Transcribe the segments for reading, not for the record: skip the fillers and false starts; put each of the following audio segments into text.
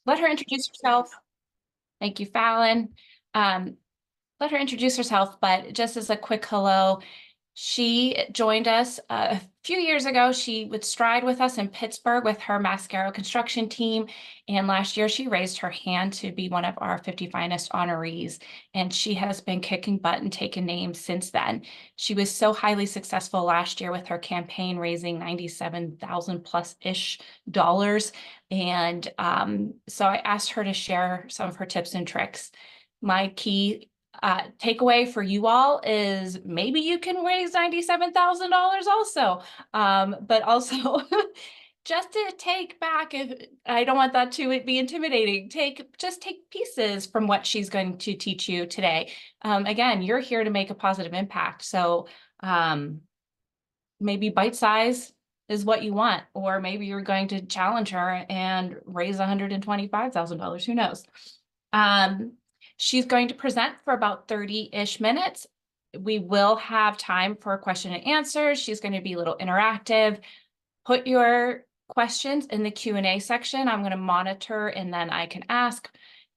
let her introduce herself. Thank you, Fallon. Um, Let her introduce herself, but just as a quick hello, she joined us a few years ago. She would stride with us in Pittsburgh with her Mascaro construction team. And last year she raised her hand to be one of our 50 Finest honorees. And she has been kicking butt and taking names since then. She was so highly successful last year with her campaign, raising 97,000 plus-ish dollars. And so I asked her to share some of her tips and tricks. My key takeaway for you all is maybe you can raise $97,000 also, but also just to take back, if I don't want that to be intimidating, just take pieces from what she's going to teach you today. Again, you're here to make a positive impact, so maybe bite size is what you want, or maybe you're going to challenge her and raise $125,000. Who knows? She's going to present for about 30-ish minutes. We will have time for question and answers. She's going to be a little interactive. Put your questions in the Q&A section. I'm going to monitor and then I can ask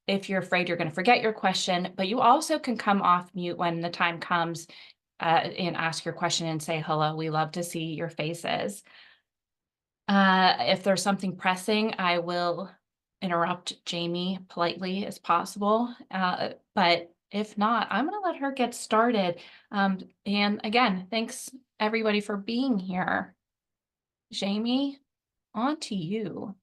if you're afraid you're going to forget your question, but you also can come off mute when the time comes and ask your question and say hello. We love to see your faces. If there's something pressing, I will interrupt Jamie politely as possible. But if not, I'm going to let her get started. And again, thanks everybody for being here. Jamie, on to you.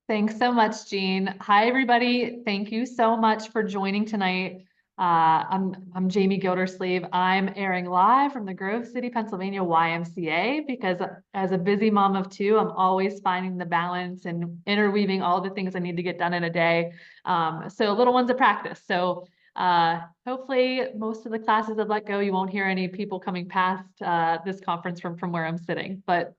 Thanks so much, Jean. Hi, everybody. Thank you so much for joining tonight. I'm Jamie Gildersleeve. I'm airing live from the Grove City, Pennsylvania YMCA because as a busy mom of two, I'm always finding the balance and interweaving all the things I need to get done in a day. So little ones of practice. So hopefully most of the classes have let go. You won't hear any people coming past this conference from where I'm sitting. But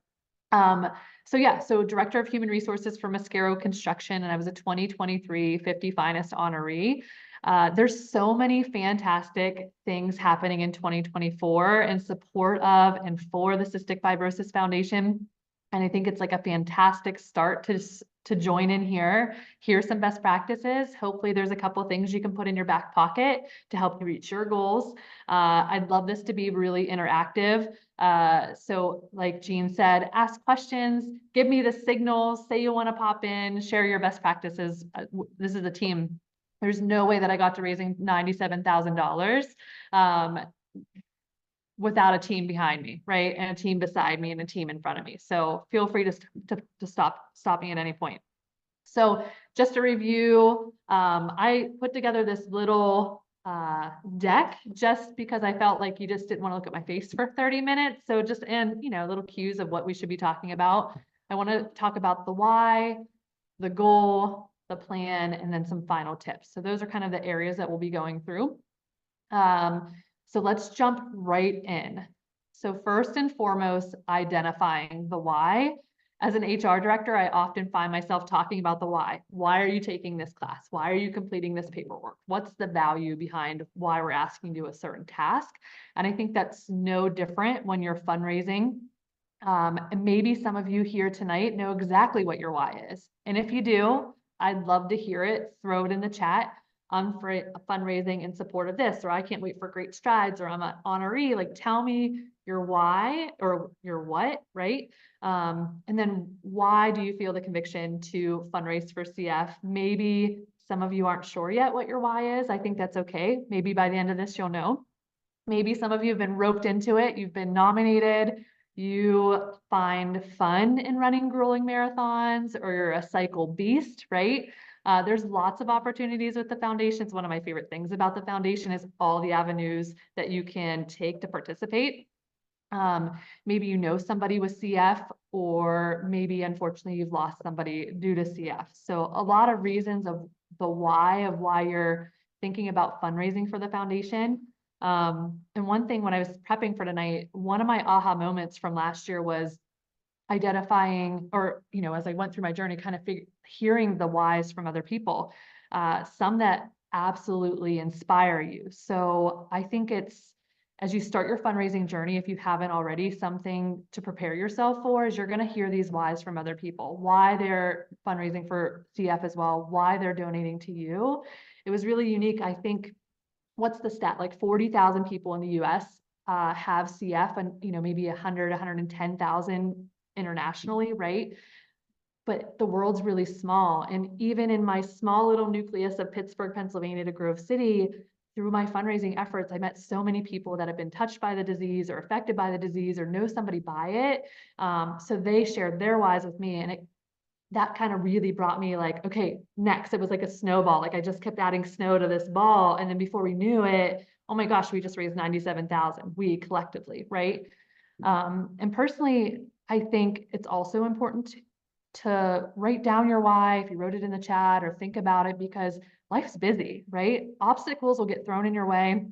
so Director of Human Resources for Mascaro Construction, and I was a 2023 50 Finest honoree. There's so many fantastic things happening in 2024 in support of and for the Cystic Fibrosis Foundation. And I think it's like a fantastic start to join in here, hear some best practices. Hopefully there's a couple of things you can put in your back pocket to help you reach your goals. I'd love this to be really interactive. So like Jean said, ask questions, give me the signals, say you want to pop in, share your best practices. This is a team. There's no way that I got to raising $97,000 without a team behind me, right? And a team beside me and a team in front of me. So feel free to stop me at any point. So just to review, I put together this little deck just because I felt like you just didn't want to look at my face for 30 minutes. So little cues of what we should be talking about. I want to talk about the why, the goal, the plan, and then some final tips. So those are kind of the areas that we'll be going through. So let's jump right in. So first and foremost, identifying the why. As an HR director, I often find myself talking about the why. Why are you taking this class? Why are you completing this paperwork? What's the value behind why we're asking you to do a certain task? And I think that's no different when you're fundraising. And maybe some of you here tonight know exactly what your why is. And if you do, I'd love to hear it. Throw it in the chat. I'm fundraising in support of this, or I can't wait for great strides, or I'm an honoree. Like, tell me your why or your what, right? And then why do you feel the conviction to fundraise for CF? Maybe some of you aren't sure yet what your why is. I think that's okay. Maybe by the end of this, you'll know. Maybe some of you have been roped into it. You've been nominated. You find fun in running grueling marathons, or you're a cycle beast, right? There's lots of opportunities with the foundation. It's one of my favorite things about the foundation is all the avenues that you can take to participate. Maybe you know somebody with CF, or maybe unfortunately you've lost somebody due to CF. So a lot of reasons of why you're thinking about fundraising for the foundation. And one thing when I was prepping for tonight, one of my aha moments from last year was identifying, or, as I went through my journey, kind of hearing the whys from other people, some that absolutely inspire you. So I think it's as you start your fundraising journey, if you haven't already, something to prepare yourself for is you're going to hear these whys from other people, why they're fundraising for CF as well, why they're donating to you. It was really unique. I think, what's the stat? Like 40,000 people in the US have CF, and maybe 100, 110,000 internationally, right? But the world's really small. And even in my small little nucleus of Pittsburgh, Pennsylvania to Grove City, through my fundraising efforts, I met so many people that have been touched by the disease or affected by the disease or know somebody by it. So they shared their whys with me, and that kind of really brought me like, okay, next. It was like a snowball. Like I just kept adding snow to this ball. And then before we knew it, oh my gosh, we just raised 97,000, we collectively, right? And personally, I think it's also important to write down your why, if you wrote it in the chat, or think about it, because life's busy, right? Obstacles will get thrown in your way.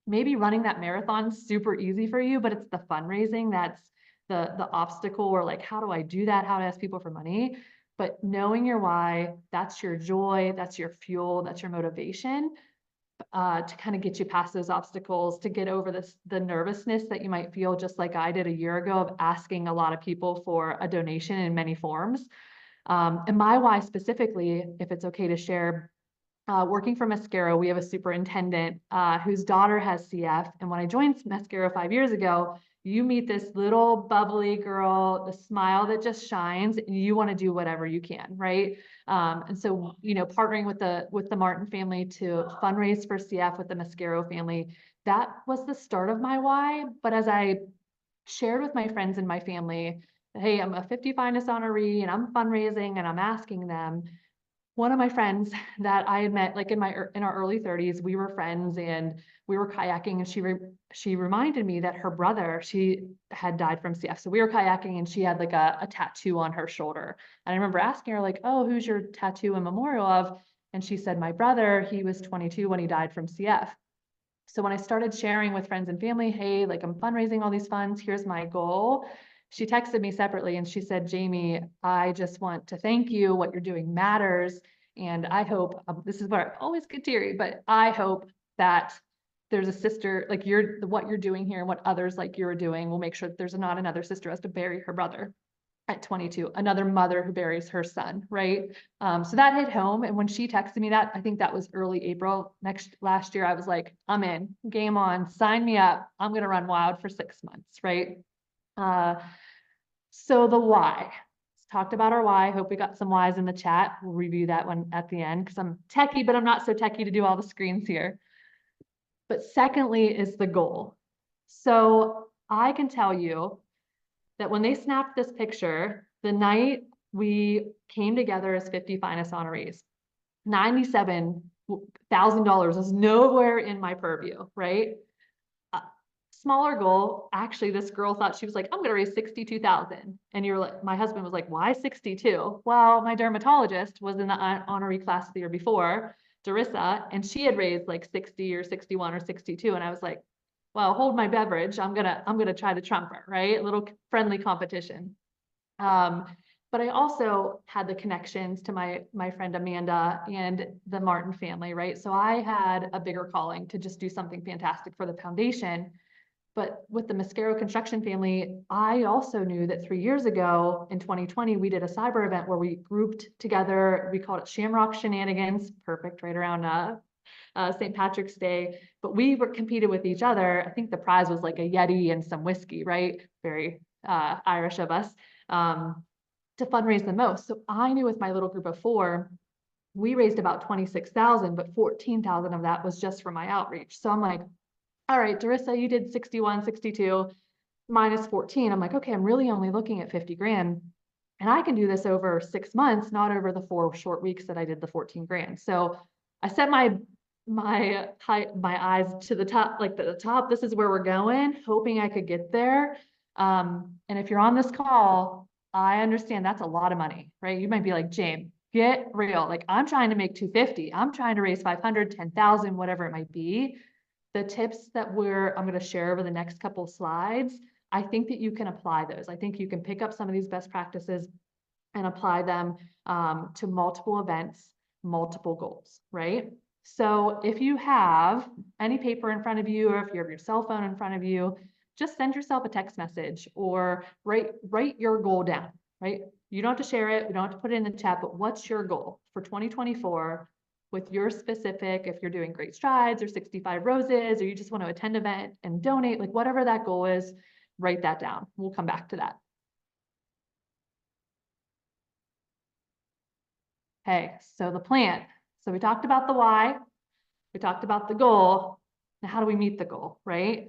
Maybe running that marathon's super easy for you, but it's the fundraising that's the obstacle, or like, how do I do that? How to ask people for money? But knowing your why, that's your joy, that's your fuel, that's your motivation, to kind of get you past those obstacles, to get over the nervousness that you might feel, just like I did a year ago, of asking a lot of people for a donation in many forms. And my why specifically, if it's okay to share, working for Mascaro, we have a superintendent whose daughter has CF. And when I joined Mascaro 5 years ago, you meet this little bubbly girl, the smile that just shines, and you want to do whatever you can, right? And so, partnering with the Martin family to fundraise for CF with the Mascaro family, that was the start of my why. But as I shared with my friends and my family, hey, I'm a 50 Finest honoree and I'm fundraising, and I'm asking them, one of my friends that I had met like in our early 30s, we were friends and we were kayaking, and she reminded me that her brother, she had died from CF. So we were kayaking and she had like a tattoo on her shoulder. And I remember asking her like, oh, who's your tattoo and memorial of? And she said, my brother, he was 22 when he died from CF. So when I started sharing with friends and family, hey, like I'm fundraising all these funds, here's my goal, she texted me separately and she said, Jamie, I just want to thank you. What you're doing matters. And I hope, this is where I always get teary, but I hope that there's a sister, like what you're doing here and what others like you're doing will make sure that there's not another sister who has to bury her brother at 22, another mother who buries her son, right? So that hit home. And when she texted me that, I think that was early April last year, I was like, I'm in, game on, sign me up. I'm going to run wild for 6 months, right? So the why. Let's talked about our why. Hope we got some whys in the chat. We'll review that one at the end, because I'm techie, but I'm not so techie to do all the screens here. But secondly is the goal. So I can tell you that when they snapped this picture, the night we came together as 50 Finest honorees, $97,000 is nowhere in my purview, right? Smaller goal. Actually, this girl thought, she was like, I'm going to raise 62,000. And you're like, my husband was like, why 62? Well, my dermatologist was in the honoree class the year before, Darissa, and she had raised like 60 or 61 or 62. And I was like, well, hold my beverage. I'm gonna try to trump her, right? A little friendly competition. But I also had the connections to my friend Amanda and the Martin family, right? So I had a bigger calling to just do something fantastic for the foundation. But with the Mascaro construction family, I also knew that 3 years ago in 2020, we did a cyber event where we grouped together. We called it Shamrock Shenanigans, perfect, right around St. Patrick's Day. But we competed with each other. I think the prize was like a Yeti and some whiskey, right? Very Irish of us, to fundraise the most. So I knew with my little group of 4, we raised about 26,000, but 14,000 of that was just for my outreach. So I'm like, all right, Darissa, you did 61, 62 minus 14. I'm like, okay, I'm really only looking at 50 grand, and I can do this over 6 months, not over the 4 short weeks that I did the 14 grand. So I set my eyes to the top, like the top, this is where we're going, hoping I could get there. And if you're on this call, I understand that's a lot of money, right? You might be like, James, get real. Like, I'm trying to make 250. I'm trying to raise 500, 10,000, whatever it might be. The tips that I'm going to share over the next couple of slides, I think that you can apply those. I think you can pick up some of these best practices and apply them to multiple events, multiple goals, right? So if you have any paper in front of you, or if you have your cell phone in front of you, just send yourself a text message or write your goal down, right? You don't have to share it. We don't have to put it in the chat, but what's your goal for 2024 with your specific, if you're doing Great Strides or 65 Roses, or you just want to attend an event and donate, like whatever that goal is, write that down. We'll come back to that. Okay, so the plan. So we talked about the why, we talked about the goal. Now, how do we meet the goal, right?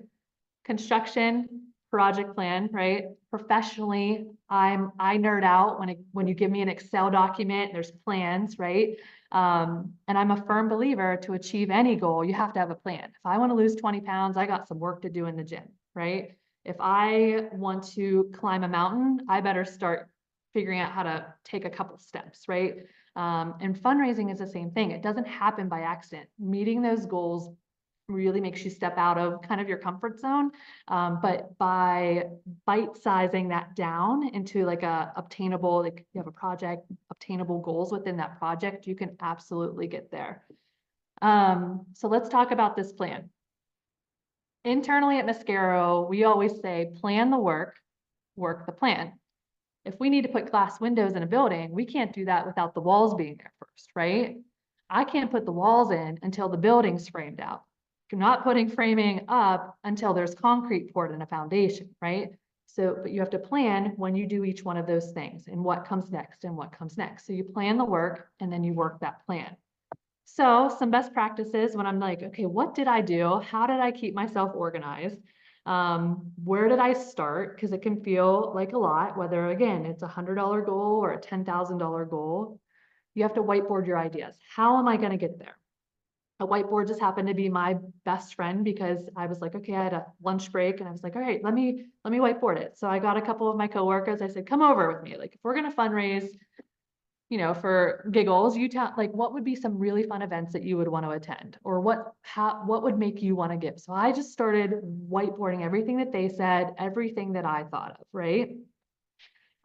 Construction, project plan, right? Professionally, I nerd out when you give me an Excel document, there's plans, right? And I'm a firm believer, to achieve any goal, you have to have a plan. If I want to lose 20 pounds, I got some work to do in the gym, right? If I want to climb a mountain, I better start figuring out how to take a couple steps, right? And fundraising is the same thing. It doesn't happen by accident. Meeting those goals really makes you step out of kind of your comfort zone. But by bite-sizing that down into like a obtainable, like you have a project, obtainable goals within that project, you can absolutely get there. So let's talk about this plan. Internally at Mascaro, we always say, plan the work, work the plan. If we need to put glass windows in a building, we can't do that without the walls being there first, right? I can't put the walls in until the building's framed out. I'm not putting framing up until there's concrete poured in a foundation, right? So, but you have to plan when you do each one of those things and what comes next and what comes next. So you plan the work and then you work that plan. So some best practices when I'm like, okay, what did I do? How did I keep myself organized? Where did I start? Because it can feel like a lot, whether again, it's $100 goal or a $10,000 goal. You have to whiteboard your ideas. How am I going to get there? A whiteboard just happened to be my best friend, because I was like, okay, I had a lunch break and I was like, all right, let me whiteboard it. So I got a couple of my coworkers. I said, come over with me. Like, if we're going to fundraise, you know, for giggles, you tell, like, what would be some really fun events that you would want to attend, or what would make you want to give? So I just started whiteboarding everything that they said, everything that I thought of, right?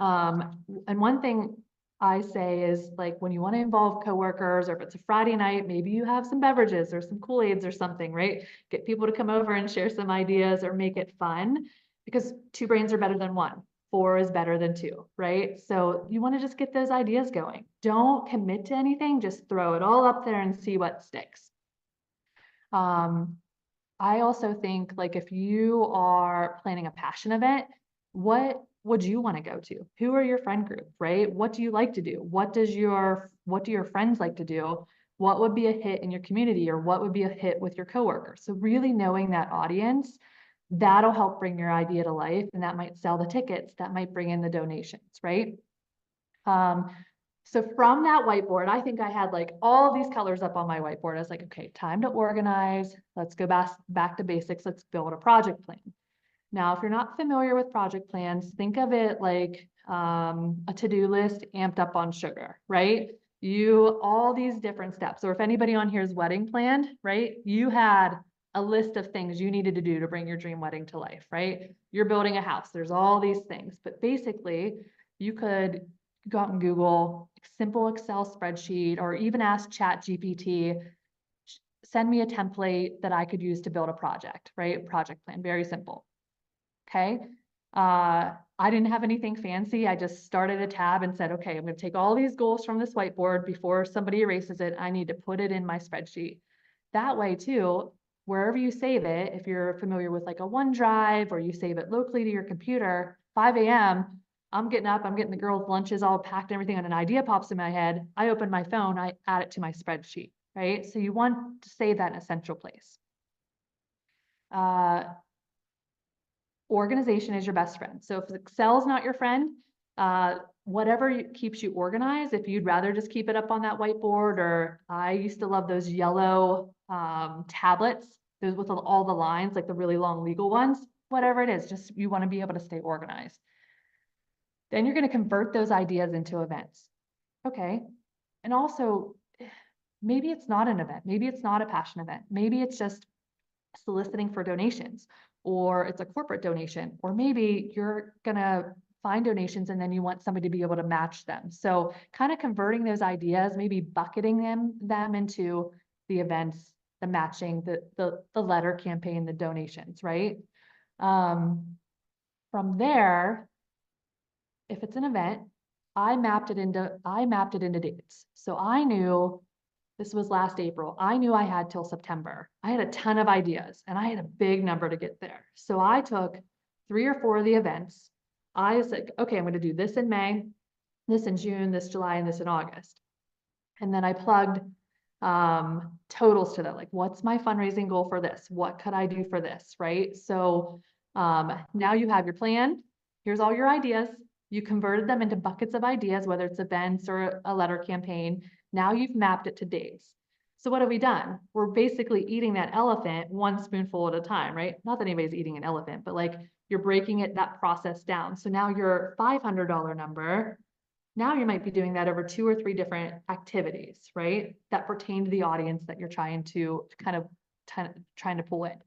And one thing I say is, like, when you want to involve coworkers, or if it's a Friday night, maybe you have some beverages or some Kool-Aids or something, right? Get people to come over and share some ideas or make it fun, because two brains are better than one. Four is better than two, right? So you want to just get those ideas going. Don't commit to anything, just throw it all up there and see what sticks. I also think, like, if you are planning a passion event, what would you want to go to? Who are your friend group, right? What do you like to do? What do your friends like to do? What would be a hit in your community, or what would be a hit with your coworkers? So really knowing that audience, that'll help bring your idea to life, and that might sell the tickets, that might bring in the donations, right? So from that whiteboard, I think I had like all these colors up on my whiteboard. I was like, okay, time to organize. Let's go back to basics. Let's build a project plan. Now, if you're not familiar with project plans, think of it like a to-do list amped up on sugar, right? All these different steps. Or if anybody on here is wedding planned, right? You had a list of things you needed to do to bring your dream wedding to life, right? You're building a house. There's all these things, but basically you could go out and Google simple Excel spreadsheet, or even ask ChatGPT, send me a template that I could use to build a project, right? Project plan, very simple. Okay. I didn't have anything fancy. I just started a tab and said, okay, I'm going to take all these goals from this whiteboard before somebody erases it. I need to put it in my spreadsheet. That way too, wherever you save it, if you're familiar with like a OneDrive, or you save it locally to your computer, 5 a.m., I'm getting up, I'm getting the girls' lunches all packed and everything, and an idea pops in my head. I open my phone, I add it to my spreadsheet, right? So you want to save that in a central place. Organization is your best friend. So if Excel is not your friend, whatever keeps you organized, if you'd rather just keep it up on that whiteboard, or I used to love those yellow tablets, those with all the lines, like the really long legal ones, whatever it is, just you want to be able to stay organized. Then you're going to convert those ideas into events. Okay. And also, maybe it's not an event. Maybe it's not a passion event. Maybe it's just soliciting for donations, or it's a corporate donation, or maybe you're going to find donations and then you want somebody to be able to match them. So kind of converting those ideas, maybe bucketing them into the events, the matching, the letter campaign, the donations, right? From there, if it's an event, I mapped it into dates. So I knew this was last April. I knew I had till September. I had a ton of ideas and I had a big number to get there. So I took 3 or 4 of the events. I was like, okay, I'm going to do this in May, this in June, this July, and this in August. And then I plugged totals to that. Like, what's my fundraising goal for this? What could I do for this? Right. So now you have your plan. Here's all your ideas. You converted them into buckets of ideas, whether it's events or a letter campaign. Now you've mapped it to days. So what have we done? We're basically eating that elephant one spoonful at a time, right? Not that anybody's eating an elephant, but like you're breaking that process down. So now your $500 number, now you might be doing that over 2 or 3 different activities, right? That pertain to the audience that you're trying to trying to pull in.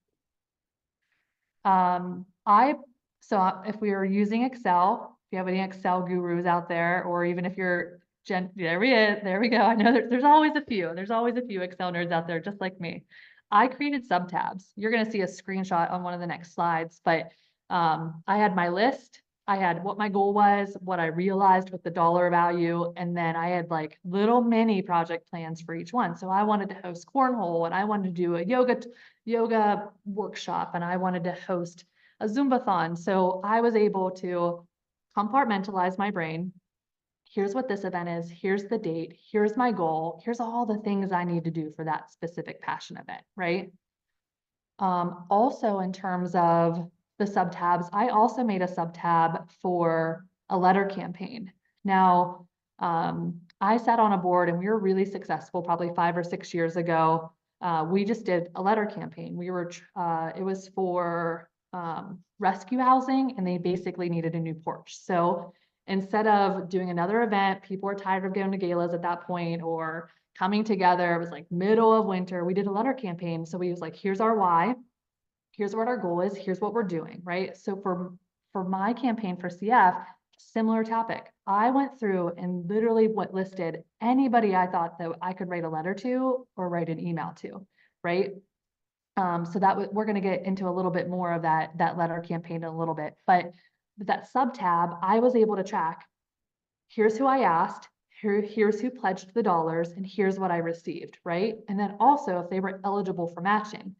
If we are using Excel, if you have any Excel gurus out there, or even if you're there we go. I know there's always a few. There's always a few Excel nerds out there, just like me. I created subtabs. You're going to see a screenshot on one of the next slides, but I had my list. I had what my goal was, what I realized with the dollar value, and then I had like little mini project plans for each one. So I wanted to host cornhole, and I wanted to do a yoga workshop, and I wanted to host a Zumbathon. So I was able to compartmentalize my brain. Here's what this event is. Here's the date. Here's my goal. Here's all the things I need to do for that specific passion event, right? Also, in terms of the subtabs, I also made a subtab for a letter campaign. Now, I sat on a board and we were really successful probably 5 or 6 years ago. We just did a letter campaign. It was for rescue housing, and they basically needed a new porch. So instead of doing another event, people were tired of going to galas at that point or coming together. It was like middle of winter. We did a letter campaign. So we was like, here's our why. Here's what our goal is. Here's what we're doing, right? So for my campaign for CF, similar topic. I went through and literally listed anybody I thought that I could write a letter to or write an email to, right? So that we're going to get into a little bit more of that letter campaign in a little bit, but that sub tab, I was able to track. Here's who I asked. Here's who pledged the dollars, and here's what I received, right? And then also if they were eligible for matching.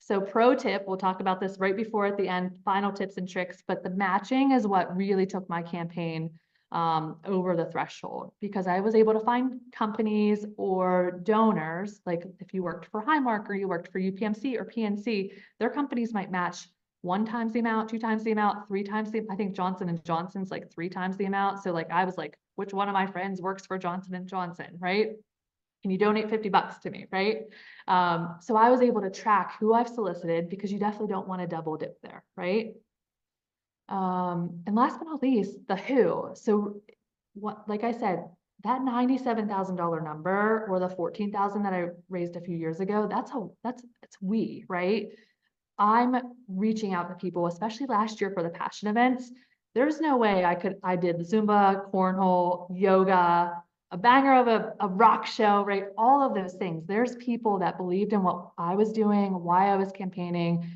So pro tip, we'll talk about this right before at the end, final tips and tricks, but the matching is what really took my campaign over the threshold, because I was able to find companies or donors, like if you worked for Highmark or you worked for UPMC or PNC, their companies might match 1 times the amount, 2 times the amount, 3 times I think Johnson & Johnson's like 3 times the amount. So like, I was like, which one of my friends works for Johnson & Johnson, right? Can you donate $50 to me, right? So I was able to track who I've solicited, because you definitely don't want to double dip there, right? And last but not least, the who. So what, like I said, that $97,000 number or the 14,000 that I raised a few years ago, it's we, right? I'm reaching out to people, especially last year for the passion events. There's no way I did Zumba, cornhole, yoga, a banger of a rock show, right? All of those things. There's people that believed in what I was doing, why I was campaigning.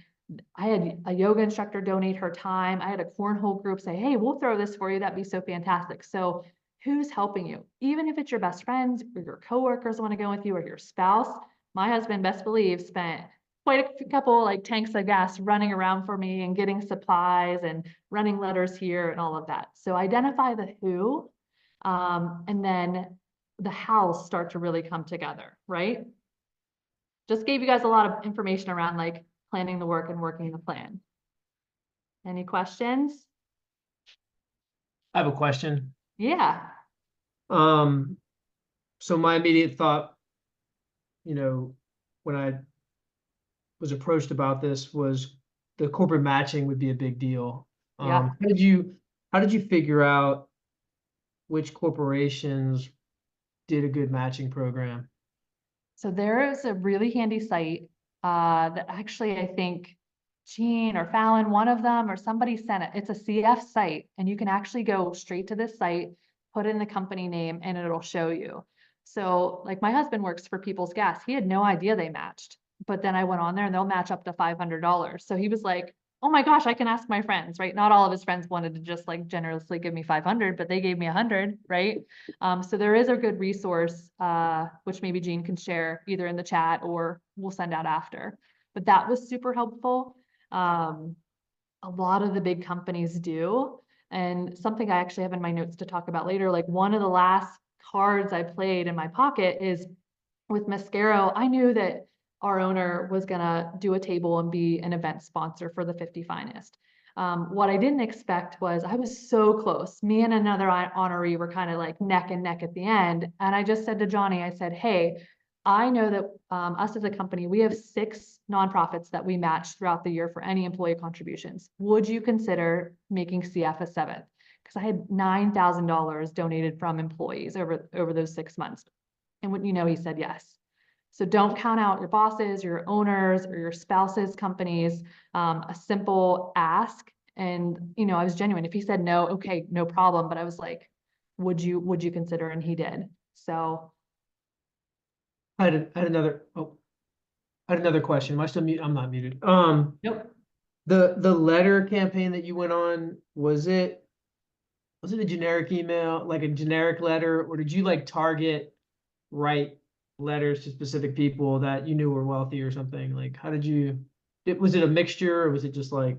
I had a yoga instructor donate her time. I had a cornhole group say, hey, we'll throw this for you. That'd be so fantastic. So who's helping you? Even if it's your best friends or your coworkers want to go with you, or your spouse. My husband, best believe, spent quite a couple like tanks of gas running around for me and getting supplies and running letters here and all of that. So identify the who, and then the hows start to really come together, right? Just gave you guys a lot of information around like planning the work and working the plan. Any questions? I have a question. Yeah. So my immediate thought, when I was approached about this, was the corporate matching would be a big deal. Yeah. How did you figure out which corporations did a good matching program? So there is a really handy site that actually I think Gene or Fallon, one of them, or somebody sent it. It's a CF site, and you can actually go straight to this site, put in the company name, and it'll show you. So like my husband works for People's Gas. He had no idea they matched, but then I went on there and they'll match up to $500. So he was like, oh my gosh, I can ask my friends, right? Not all of his friends wanted to just like generously give me 500, but they gave me 100, right? So there is a good resource, which maybe Jean can share either in the chat or we'll send out after. But that was super helpful. A lot of the big companies do. And something I actually have in my notes to talk about later, like one of the last cards I played in my pocket is with Mascaro. I knew that our owner was gonna do a table and be an event sponsor for the 50 Finest. What I didn't expect was I was so close. Me and another honoree were kind of like neck and neck at the end. And I just said to Johnny, I said, hey, I know that us as a company, we have 6 nonprofits that we match throughout the year for any employee contributions. Would you consider making CF a 7th? Because I had $9,000 donated from employees over those 6 months. And what you know, he said yes. So don't count out your bosses, your owners, or your spouse's companies. A simple ask. And you know, I was genuine. If he said no, okay, no problem. But I was like, would you consider? And he did. So I had another question. Am I still mute? I'm not muted. nope. The letter campaign that you went on, was it a generic email, like a generic letter, or did you like write letters to specific people that you knew were wealthy or something? Like, how did you, was it a mixture or was it just like,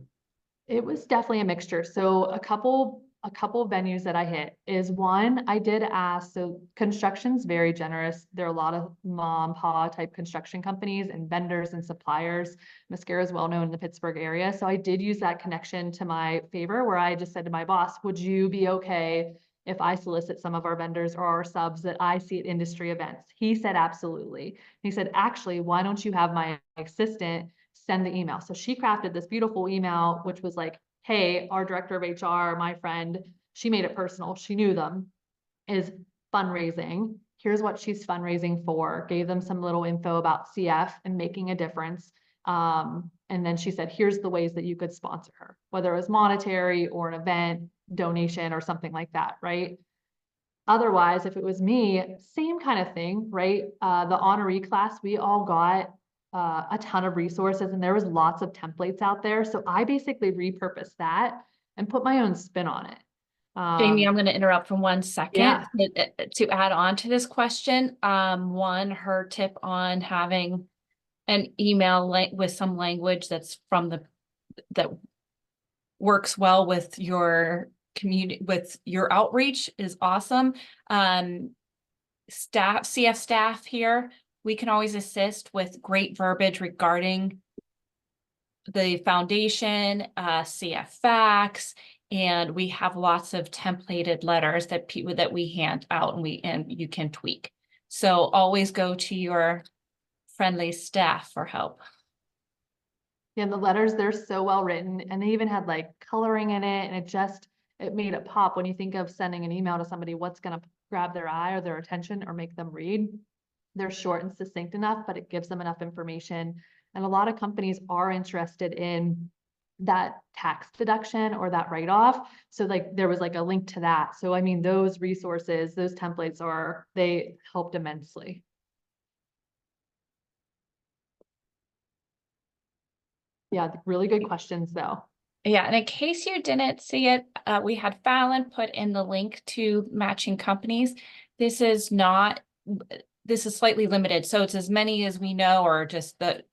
It was definitely a mixture. So a couple venues that I hit is one, I did ask, so construction's very generous. There are a lot of mom, pa type construction companies and vendors and suppliers. Mascara is well known in the Pittsburgh area. So I did use that connection to my favor where I just said to my boss, would you be okay if I solicit some of our vendors or our subs that I see at industry events? He said, absolutely. He said, actually, why don't you have my assistant send the email? So she crafted this beautiful email, which was like, hey, our director of HR, my friend, she made it personal. She knew them, is fundraising. Here's what she's fundraising for. Gave them some little info about CF and making a difference. And then she said, here's the ways that you could sponsor her, whether it was monetary or an event, donation, or something like that, right? Otherwise, if it was me, same kind of thing, right? The honoree class, we all got a ton of resources and there was lots of templates out there. So I basically repurposed that and put my own spin on it. Jamie, I'm going to interrupt for 1 second Yeah. to add on to this question. One, her tip on having an email with some language that's that works well with your community, with your outreach is awesome. CF staff here, we can always assist with great verbiage regarding the foundation, CF facts, and we have lots of templated letters that we hand out and you can tweak. So always go to your friendly staff for help. Yeah, and the letters, they're so well written and they even had like coloring in it and it made it pop. When you think of sending an email to somebody, what's going to grab their eye or their attention or make them read? They're short and succinct enough, but it gives them enough information. And a lot of companies are interested in that tax deduction or that write-off. So like there was like a link to that. So I mean, those resources, those templates they helped immensely. Yeah, really good questions though. Yeah, and in case you didn't see it, we had Fallon put in the link to matching companies. This is slightly limited, so it's as many as we know, or just that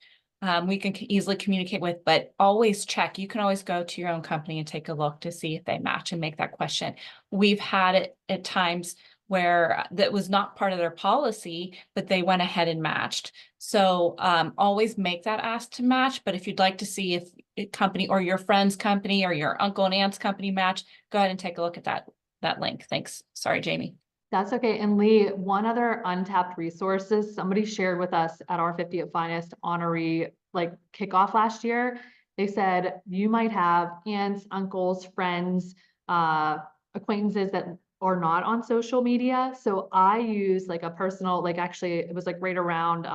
we can easily communicate with, but always check. You can always go to your own company and take a look to see if they match and make that question. We've had it at times where that was not part of their policy, but they went ahead and matched. So always make that ask to match. But if you'd like to see if a company or your friend's company or your uncle and aunt's company match, go ahead and take a look at that link. Thanks. Sorry, Jamie. That's okay. And Lee, one other untapped resources somebody shared with us at our 50 at Finest honoree like kickoff last year. They said you might have aunts, uncles, friends, acquaintances that are not on social media. So I use like a personal, like actually it was like right around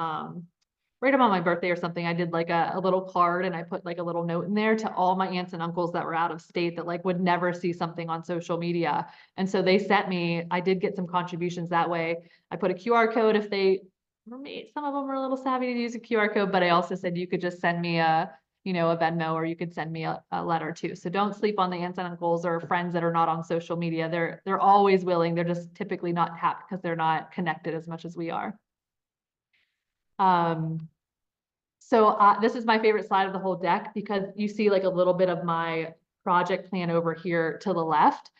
right about my birthday or something, I did like a little card and I put like a little note in there to all my aunts and uncles that were out of state that like would never see something on social media. And so they sent me, I did get some contributions that way. I put a QR code if they were some of them were a little savvy to use a QR code, but I also said you could just send me a Venmo, or you could send me a letter too. So don't sleep on the aunts and uncles or friends that are not on social media. They're always willing. They're just typically not happy because they're not connected as much as we are. So this is my favorite slide of the whole deck because you see like a little bit of my project plan over here to the left,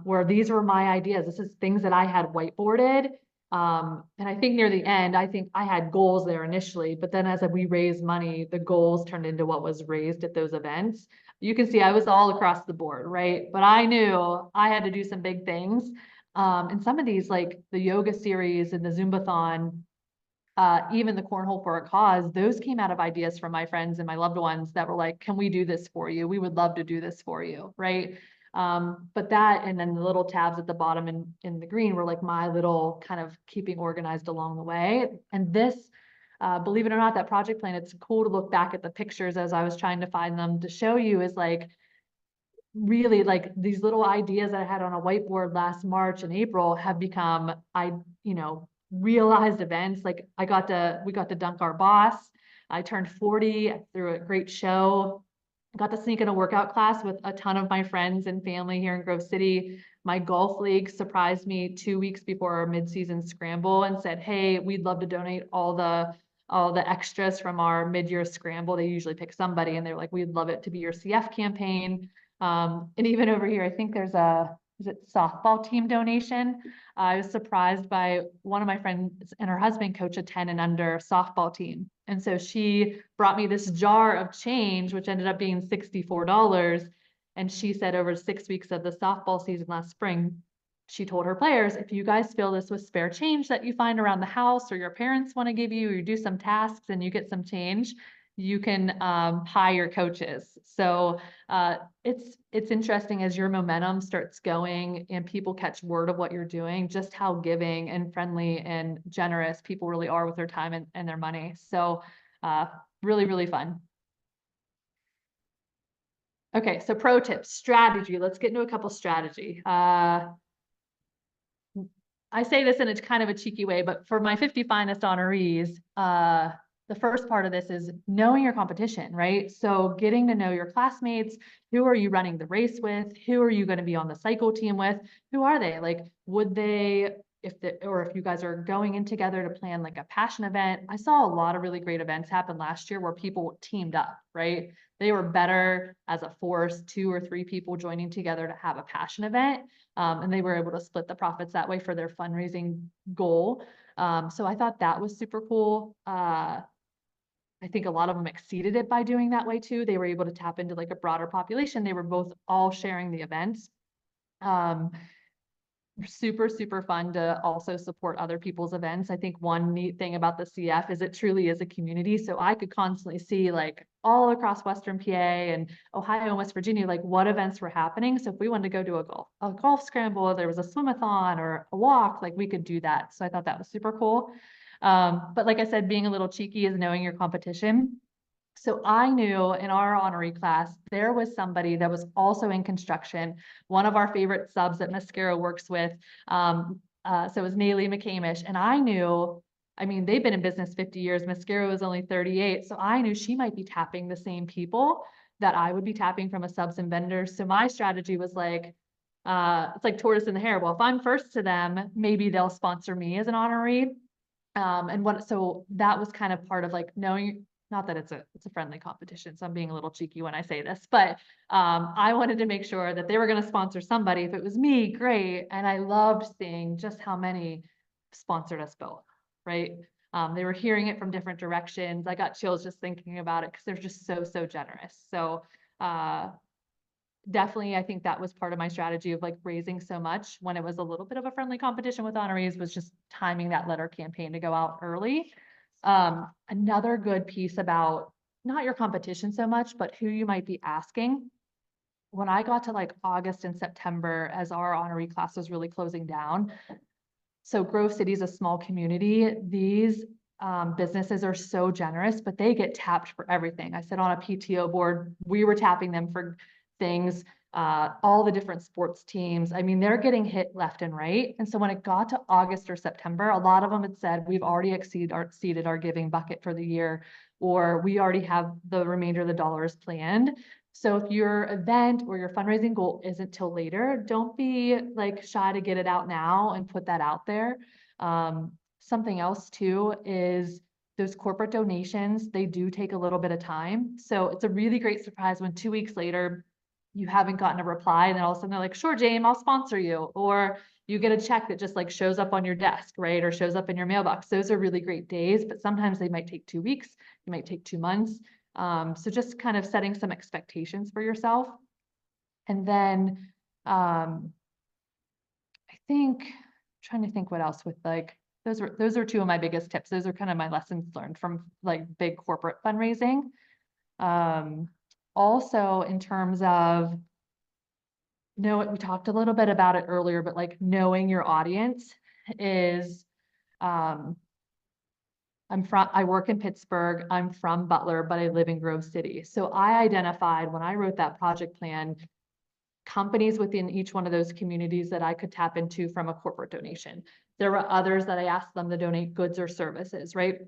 where these were my ideas. This is things that I had whiteboarded. And I think near the end, I think I had goals there initially, but then as we raised money, the goals turned into what was raised at those events. You can see I was all across the board, right? But I knew I had to do some big things. And some of these, like the yoga series and the Zumbathon, even the cornhole for a cause, those came out of ideas from my friends and my loved ones that were like, can we do this for you? We would love to do this for you, right? But that, and then the little tabs at the bottom in the green were like my little kind of keeping organized along the way. And this, believe it or not, that project plan, it's cool to look back at the pictures as I was trying to find them to show you, is like really like these little ideas that I had on a whiteboard last March and April have become, realized events. Like we got to dunk our boss. I turned 40 through a great show. I got to sneak in a workout class with a ton of my friends and family here in Grove City. My golf league surprised me 2 weeks before our mid-season scramble and said, hey, we'd love to donate all the extras from our mid-year scramble. They usually pick somebody and they're like, we'd love it to be your CF campaign. And even over here, I think there's is it softball team donation? I was surprised by one of my friends and her husband coach a 10 and under softball team. And so she brought me this jar of change, which ended up being $64. And she said over 6 weeks of the softball season last spring, she told her players, if you guys fill this with spare change that you find around the house or your parents want to give you, or you do some tasks and you get some change, you can hire coaches. So it's interesting as your momentum starts going and people catch word of what you're doing, just how giving and friendly and generous people really are with their time and their money. So really, really fun. Okay, so pro tips, strategy. Let's get into a couple strategy. I say this in a kind of a cheeky way, but for my 50 finest honorees, the first part of this is knowing your competition, right? So getting to know your classmates, who are you running the race with? Who are you going to be on the cycle team with? Who are they? Like, would they, if you guys are going in together to plan like a passion event? I saw a lot of really great events happen last year where people teamed up, right? They were better as a force, 2 or 3 people joining together to have a passion event. And they were able to split the profits that way for their fundraising goal. So I thought that was super cool. I think a lot of them exceeded it by doing that way too. They were able to tap into like a broader population. They were both all sharing the events. Super, super fun to also support other people's events. I think one neat thing about the CF is it truly is a community. So I could constantly see like all across Western PA and Ohio and West Virginia, like what events were happening. So if we wanted to go to a golf scramble, or there was a swimathon or a walk, like we could do that. So I thought that was super cool. But like I said, being a little cheeky is knowing your competition. So I knew in our honoree class, there was somebody that was also in construction, one of our favorite subs that Mascaro works with. So it was Naylee McCamish. And I knew, I mean, they've been in business 50 years. Mascaro is only 38. So I knew she might be tapping the same people that I would be tapping from a subs and vendors. So my strategy was like, it's like tortoise in the hare. Well, if I'm first to them, maybe they'll sponsor me as an honoree. So that was kind of part of like knowing, not that it's a friendly competition, so I'm being a little cheeky when I say this, but I wanted to make sure that they were going to sponsor somebody. If it was me, great. And I loved seeing just how many sponsored us both, right? They were hearing it from different directions. I got chills just thinking about it because they're just so generous. So definitely, I think that was part of my strategy of like raising so much when it was a little bit of a friendly competition with honorees, was just timing that letter campaign to go out early. Another good piece about not your competition so much, but who you might be asking. When I got to like August and September, as our honoree class was really closing down. So Grove City is a small community. These businesses are so generous, but they get tapped for everything. I sit on a PTO board. We were tapping them for things, all the different sports teams. I mean, they're getting hit left and right. And so when it got to August or September, a lot of them had said, we've already exceeded our giving bucket for the year, or we already have the remainder of the dollars planned. So if your event or your fundraising goal isn't till later, don't be like shy to get it out now and put that out there. Something else too is those corporate donations, they do take a little bit of time. So it's a really great surprise when 2 weeks later, you haven't gotten a reply, and then all of a sudden they're like, sure, James, I'll sponsor you. Or you get a check that just like shows up on your desk, right? Or shows up in your mailbox. Those are really great days, but sometimes they might take 2 weeks, it might take 2 months. So just kind of setting some expectations for yourself. And then I think, trying to think what else with like, those are two of my biggest tips. Those are kind of my lessons learned from like big corporate fundraising. Also in terms of, we talked a little bit about it earlier, but like knowing your audience is, I work in Pittsburgh, I'm from Butler, but I live in Grove City. So I identified when I wrote that project plan, companies within each one of those communities that I could tap into from a corporate donation. There were others that I asked them to donate goods or services, right?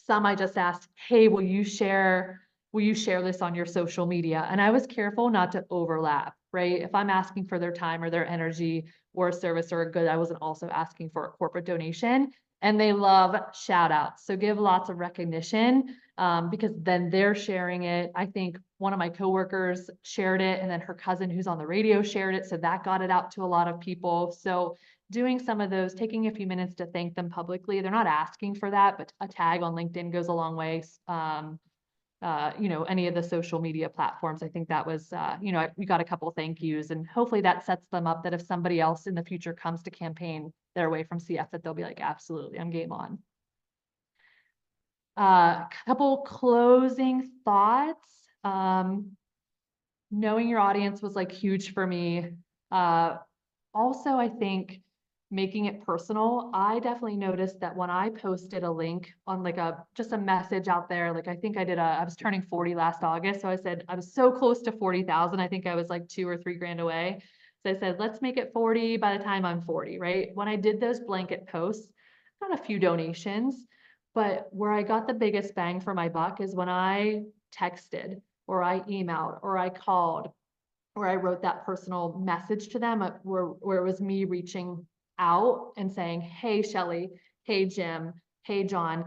Some I just asked, hey, will you share this on your social media? And I was careful not to overlap, right? If I'm asking for their time or their energy or a service or a good, I wasn't also asking for a corporate donation. And they love shout outs. So give lots of recognition, because then they're sharing it. I think one of my coworkers shared it, and then her cousin who's on the radio shared it. So that got it out to a lot of people. So doing some of those, taking a few minutes to thank them publicly. They're not asking for that, but a tag on LinkedIn goes a long way. Any of the social media platforms, I think that was, we got a couple thank yous, and hopefully that sets them up that if somebody else in the future comes to campaign their way from CF, that they'll be like, absolutely, I'm game on. Couple closing thoughts. Knowing your audience was like huge for me. Also, I think making it personal. I definitely noticed that when I posted a link on like just a message out there, like I think I was turning 40 last August. So I said, I was so close to 40,000. I think I was like 2 or 3 grand away. So I said, let's make it 40 by the time I'm 40, right? When I did those blanket posts, got a few donations, but where I got the biggest bang for my buck is when I texted or I emailed or I called or I wrote that personal message to them, where it was me reaching out and saying, hey, Shelly, hey, Jim, hey, John,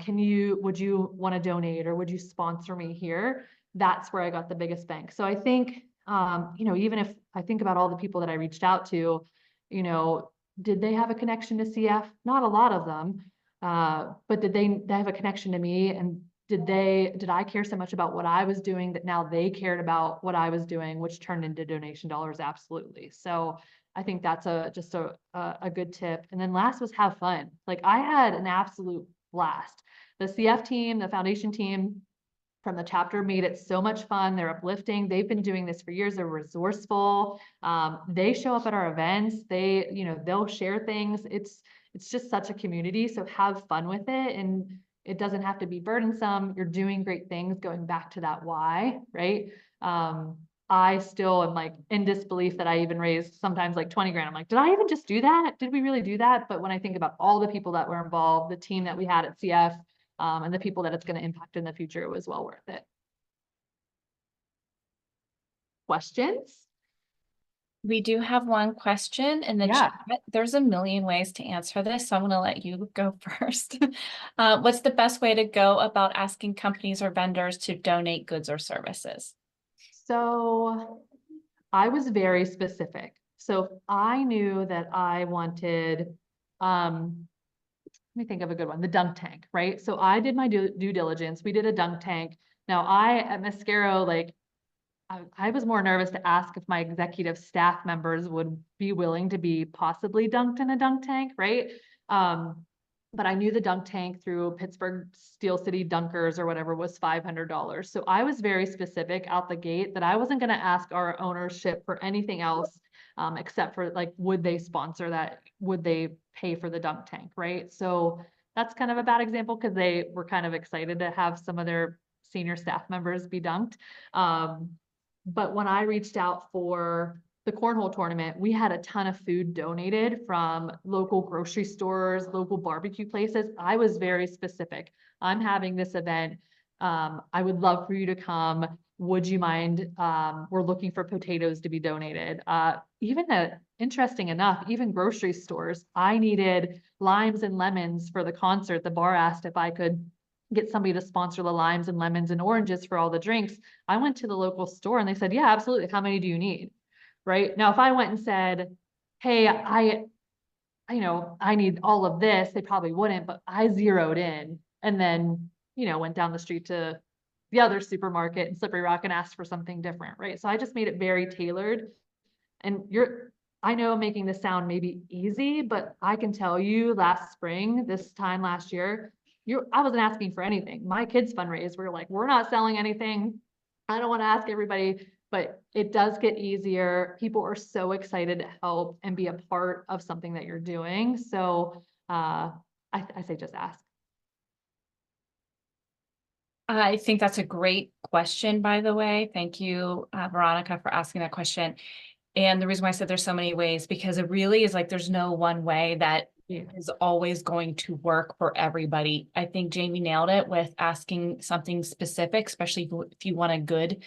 would you want to donate, or would you sponsor me here? That's where I got the biggest bang. So I think, even if I think about all the people that I reached out to, did they have a connection to CF? Not a lot of them, but did they have a connection to me? And did I care so much about what I was doing that now they cared about what I was doing, which turned into donation dollars? Absolutely. So I think that's just a good tip. And then last was have fun. Like I had an absolute blast. The CF team, the foundation team from the chapter made it so much fun. They're uplifting. They've been doing this for years. They're resourceful. They show up at our events. They'll share things. It's just such a community. So have fun with it. And it doesn't have to be burdensome. You're doing great things, going back to that why, right? I still am like in disbelief that I even raised sometimes like 20 grand. I'm like, did I even just do that? Did we really do that? But when I think about all the people that were involved, the team that we had at CF, and the people that it's going to impact in the future, it was well worth it. Questions? We do have one question in the Yeah. chat. There's a million ways to answer this, so I'm going to let you go first. What's the best way to go about asking companies or vendors to donate goods or services? So I was very specific. So I knew that I wanted, let me think of a good one, the dunk tank, right? So I did my due diligence. We did a dunk tank. Now at Mascaro, like I was more nervous to ask if my executive staff members would be willing to be possibly dunked in a dunk tank, right? But I knew the dunk tank through Pittsburgh Steel City Dunkers or whatever was $500. So I was very specific out the gate that I wasn't going to ask our ownership for anything else, except for like, would they sponsor that? Would they pay for the dunk tank, right? So That's kind of a bad example because they were kind of excited to have some of their senior staff members be dunked. But when I reached out for the cornhole tournament, we had a ton of food donated from local grocery stores, local barbecue places. I was very specific. I'm having this event. I would love for you to come. Would you mind? We're looking for potatoes to be donated. Interesting enough, even grocery stores, I needed limes and lemons for the concert. The bar asked if I could get somebody to sponsor the limes and lemons and oranges for all the drinks. I went to the local store and they said, yeah, absolutely. How many do you need? Right now, if I went and said, hey, I need all of this, they probably wouldn't, but I zeroed in and then, went down the street to the other supermarket in Slippery Rock and asked for something different, right? So I just made it very tailored. And I know I'm making this sound maybe easy, but I can tell you last spring, this time last year, I wasn't asking for anything. My kids fundraise, we're like, we're not selling anything. I don't want to ask everybody, but it does get easier. People are so excited to help and be a part of something that you're doing. So I say just ask. I think that's a great question, by the way. Thank you, Veronica, for asking that question. And the reason why I said there's so many ways, because it really is like there's no one way that is always going to work for everybody. I think Jamie nailed it with asking something specific, especially if you want a good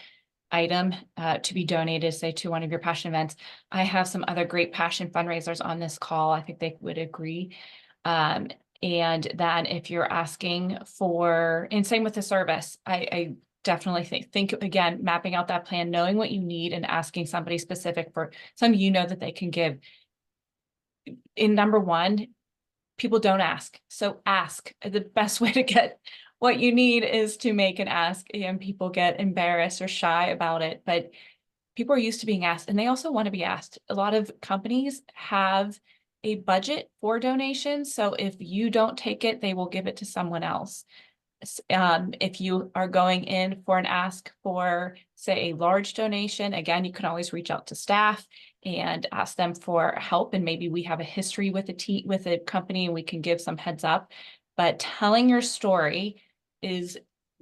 item to be donated, say, to one of your passion events. I have some other great passion fundraisers on this call. I think they would agree. And then if you're asking for, and same with the service, I definitely think again, mapping out that plan, knowing what you need and asking somebody specific for some, that they can give. In number one, people don't ask. So ask. The best way to get what you need is to make an ask, and people get embarrassed or shy about it. But people are used to being asked, and they also want to be asked. A lot of companies have a budget for donations. So if you don't take it, they will give it to someone else. If you are going in for an ask for, say, a large donation, again, you can always reach out to staff and ask them for help. And maybe we have a history with a company and we can give some heads up. But telling your story is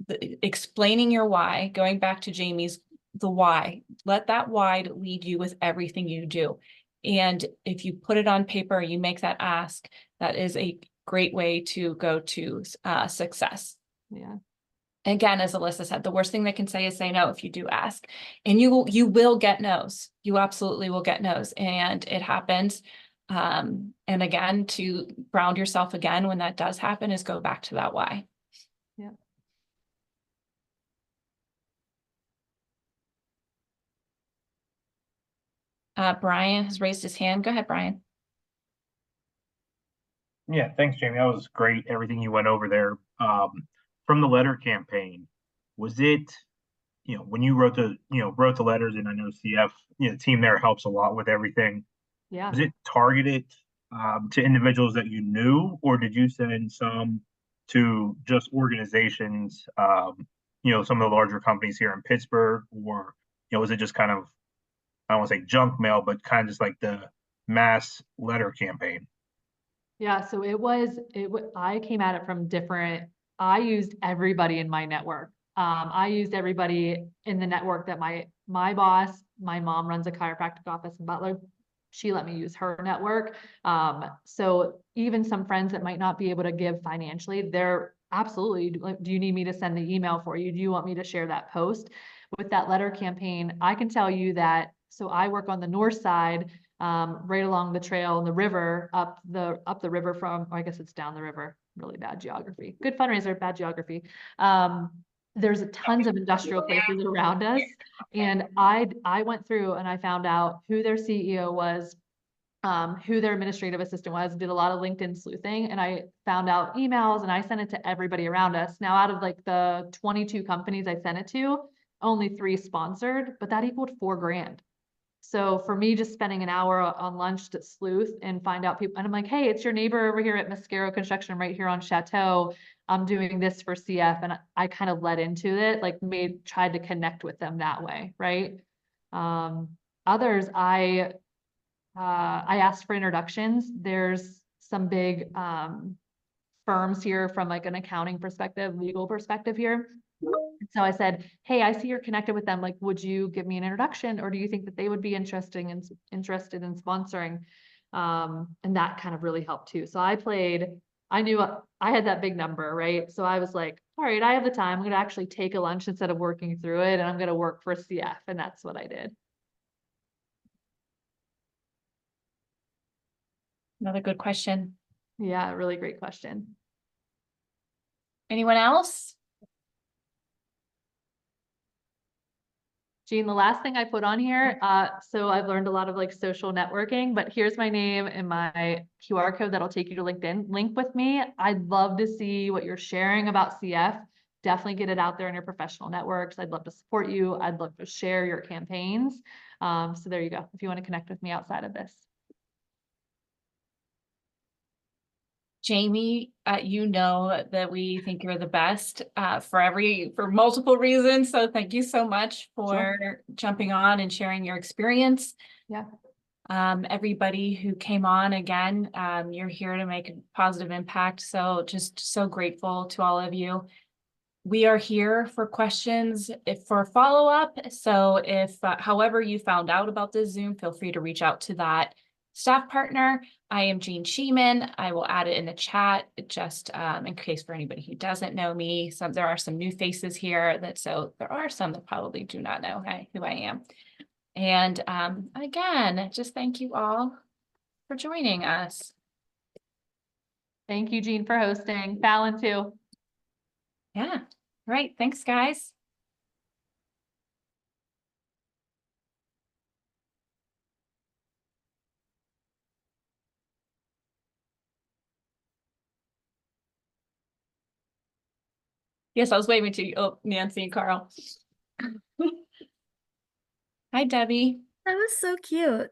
explaining your why, going back to Jamie's, the why. Let that why lead you with everything you do. And if you put it on paper, you make that ask, that is a great way to go to success. Yeah. Again, as Alyssa said, the worst thing they can say is say no if you do ask. And you will get no's. You absolutely will get no's. And it happens. And again, to ground yourself again when that does happen is go back to that why. Yeah. Brian has raised his hand. Go ahead, Brian. Yeah, thanks, Jamie. That was great. Everything you went over there. From the letter campaign, was it, when you wrote the letters, and I know CF, the team there helps a lot with everything. Yeah. Was it targeted to individuals that you knew, or did you send some to just organizations, some of the larger companies here in Pittsburgh, or was it just kind of, I don't want to say junk mail, but kind of just like the mass letter campaign? Yeah, so I came at it from I used everybody in my network. I used everybody in the network that my boss, my mom runs a chiropractic office in Butler. She let me use her network. So even some friends that might not be able to give financially, they're absolutely, do you need me to send the email for you? Do you want me to share that post? With that letter campaign, I can tell you that, so I work on the north side, right along the trail and the river, up the river from, I guess it's down the river, really bad geography. Good fundraiser, bad geography. There's tons of industrial places around us. And I went through and I found out who their CEO was, who their administrative assistant was, did a lot of LinkedIn sleuthing, and I found out emails and I sent it to everybody around us. Now, out of like the 22 companies I sent it to, only 3 sponsored, but that equaled $4,000. So for me, just spending an hour on lunch to sleuth and find out people, and I'm like, hey, it's your neighbor over here at Mascaro Construction right here on Chateau. I'm doing this for CF. And I kind of led into it, like tried to connect with them that way. Right. Others, I asked for introductions. There's some big, firms here from like an accounting perspective, legal perspective here. So I said, hey, I see you're connected with them. Like, would you give me an introduction, or do you think that they would be interested in sponsoring? And that kind of really helped too. So I knew I had that big number, right? So I was like, all right, I have the time. I'm going to actually take a lunch instead of working through it, and I'm going to work for CF. And that's what I did. Another good question. Yeah, really great question. Anyone else? Jean, the last thing I put on here, so I've learned a lot of like social networking, but here's my name and my QR code that'll take you to LinkedIn. Link with me. I'd love to see what you're sharing about CF. Definitely get it out there in your professional networks. I'd love to support you. I'd love to share your campaigns. So there you go, if you want to connect with me outside of this. Jamie, you know that we think you're the best for multiple reasons. So thank you so much for jumping on and sharing your experience. Yeah. Everybody who came on again, you're here to make a positive impact. So just so grateful to all of you. We are here for questions for follow-up. So if however you found out about this Zoom, feel free to reach out to that staff partner. I am Jean Sheeman. I will add it in the chat just in case for anybody who doesn't know me. There are some new faces here so there are some that probably do not know who I am. And again, just thank you all for joining us. Thank you, Jean, for hosting. Fallon too. Yeah. All right. Thanks, guys. Yes, I was waving to you. Oh, Nancy and Carl. Hi, Debbie. That was so cute.